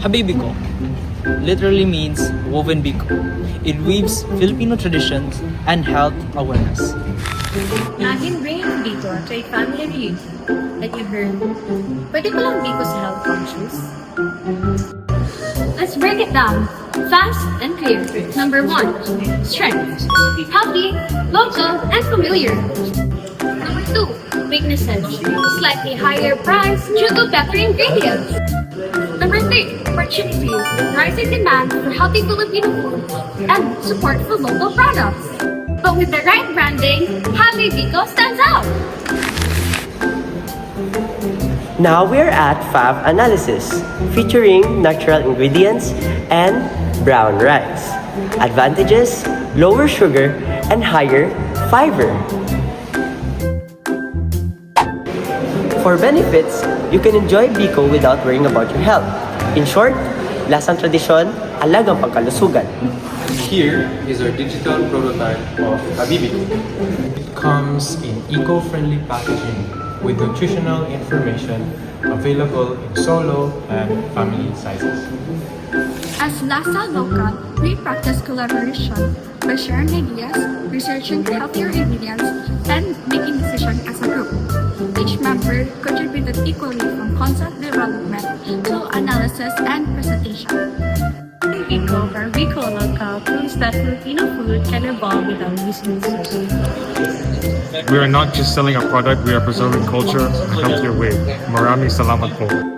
Habibiko literally means woven biko. It weaves Filipino traditions and health awareness. Laging bringing Biko to a family reunion that you heard, pwede ko lang Biko sa health conscious? Let's break it down. Fast and clear. Number 1, strength. Healthy, local, and familiar. Number 2, weaknesses. Slightly higher price due to better ingredients. Number 3, opportunities. Rising demand for healthy Filipino food and support for local products. But with the right branding, Happy Biko stands out. Now we're at Fab Analysis, featuring natural ingredients and brown rice. Advantages, lower sugar and higher fiber. For benefits, you can enjoy Biko without worrying about your health. In short, lasang tradisyon, alagang pagkalusugan. Here is our digital prototype of Habibiko. It comes in eco-friendly packaging with nutritional information available in solo and family sizes. As Lasa Local, we practice collaboration by sharing ideas, researching healthier ingredients, and making decisions as a group. Each member contributed equally from concept development to analysis and presentation. Biko or Biko Local proves that Filipino food can evolve without losing its roots. We are not just selling a product, we are preserving culture a healthier way. Maraming salamat po.